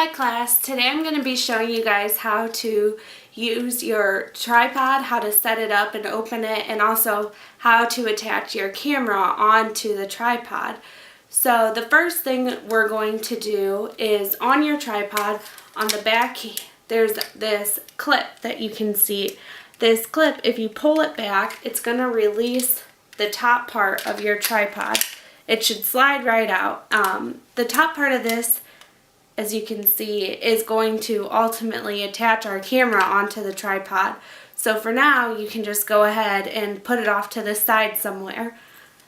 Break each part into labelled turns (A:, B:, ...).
A: Hi class, today I'm going to be showing you guys how to use your tripod, how to set it up and open it, and also how to attach your camera onto the tripod. So the first thing we're going to do is on your tripod, on the back, there's this clip that you can see. This clip, if you pull it back, it's going to release the top part of your tripod. It should slide right out. The top part of this, as you can see, is going to ultimately attach our camera onto the tripod. So for now, you can just go ahead and put it off to the side somewhere.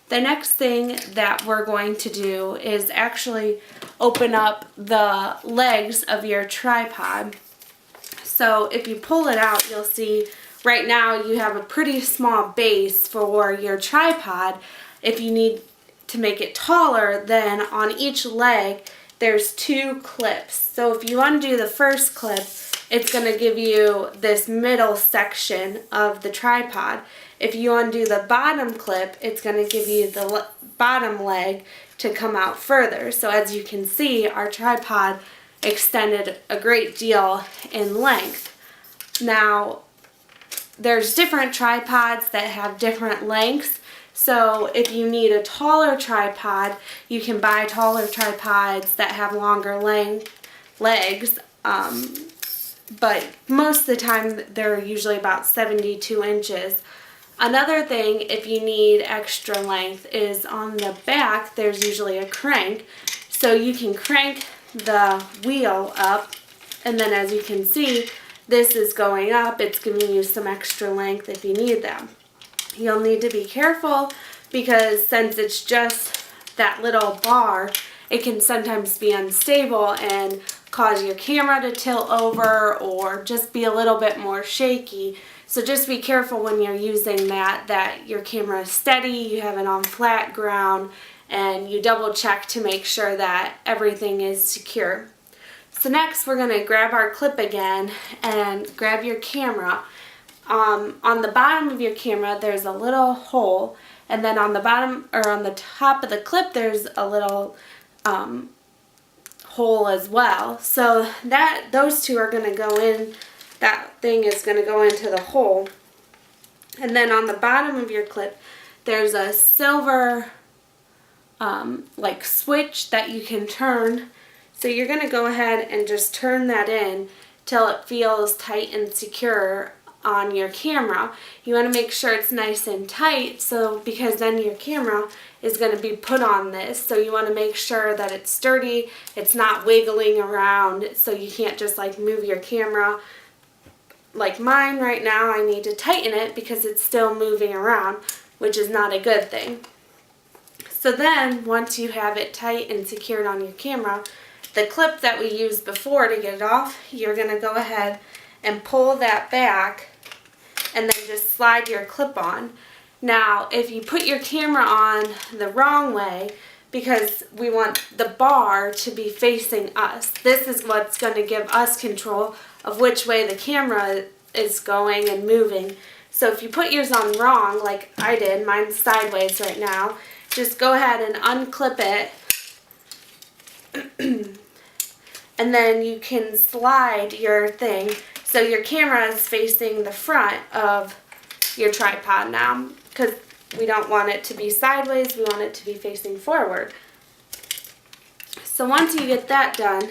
A: The next thing that we're going to do is actually open up the legs of your tripod. So if you pull it out, you'll see right now you have a pretty small base for your tripod. If you need to make it taller, then on each leg there's two clips. So if you undo the first clip, it's going to give you this middle section of the tripod. If you undo the bottom clip, it's going to give you the bottom leg to come out further. So as you can see, our tripod extended a great deal in length. Now, there's different tripods that have different lengths. So if you need a taller tripod, you can buy taller tripods that have longer legs, but most of the time they're usually about 72 inches. Another thing, if you need extra length, is on the back there's usually a crank. So you can crank the wheel up, and then as you can see, this is going up. It's giving you some extra length if you need them. You'll need to be careful because since it's just that little bar, it can sometimes be unstable and cause your camera to tilt over or just be a little bit more shaky. So just be careful when you're using that your camera is steady, you have it on flat ground, and you double check to make sure that everything is secure. So next we're going to grab our clip again and grab your camera. On the bottom of your camera there's a little hole, and then on the bottom or on the top of the clip there's a little hole as well. So those two are going to go in, that thing is going to go into the hole. And then on the bottom of your clip there's a silver like switch that you can turn. So you're going to go ahead and just turn that in till it feels tight and secure on your camera. You want to make sure it's nice and tight, so because then your camera is going to be put on this, so you want to make sure that it's sturdy, it's not wiggling around, so you can't just like move your camera. Like mine right now, I need to tighten it because it's still moving around, which is not a good thing. So then once you have it tight and secured on your camera, the clip that we used before to get it off, you're going to go ahead and pull that back and then just slide your clip on. Now, if you put your camera on the wrong way, because we want the bar to be facing us, this is what's going to give us control of which way the camera is going and moving. So if you put yours on wrong, like I did, mine's sideways right now, just go ahead and unclip it and then you can slide your thing so your camera is facing the front of your tripod now, because we don't want it to be sideways, we want it to be facing forward. So once you get that done,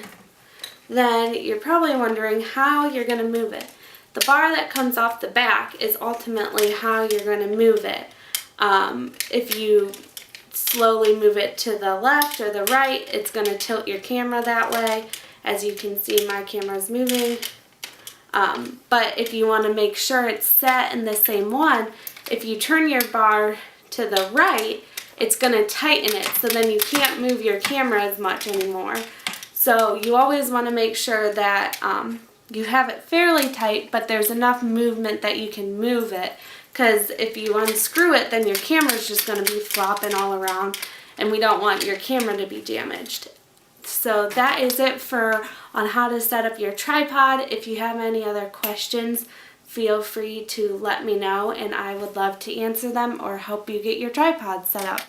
A: then you're probably wondering how you're going to move it. The bar that comes off the back is ultimately how you're going to move it. If you slowly move it to the left or the right, it's going to tilt your camera that way. As you can see, my camera's moving. But if you want to make sure it's set in the same one, if you turn your bar to the right, it's going to tighten it, so then you can't move your camera as much anymore. So you always want to make sure that you have it fairly tight, but there's enough movement that you can move it, because if you unscrew it, then your camera's just going to be flopping all around, and we don't want your camera to be damaged. So that is it on how to set up your tripod. If you have any other questions, feel free to let me know and I would love to answer them or help you get your tripod set up.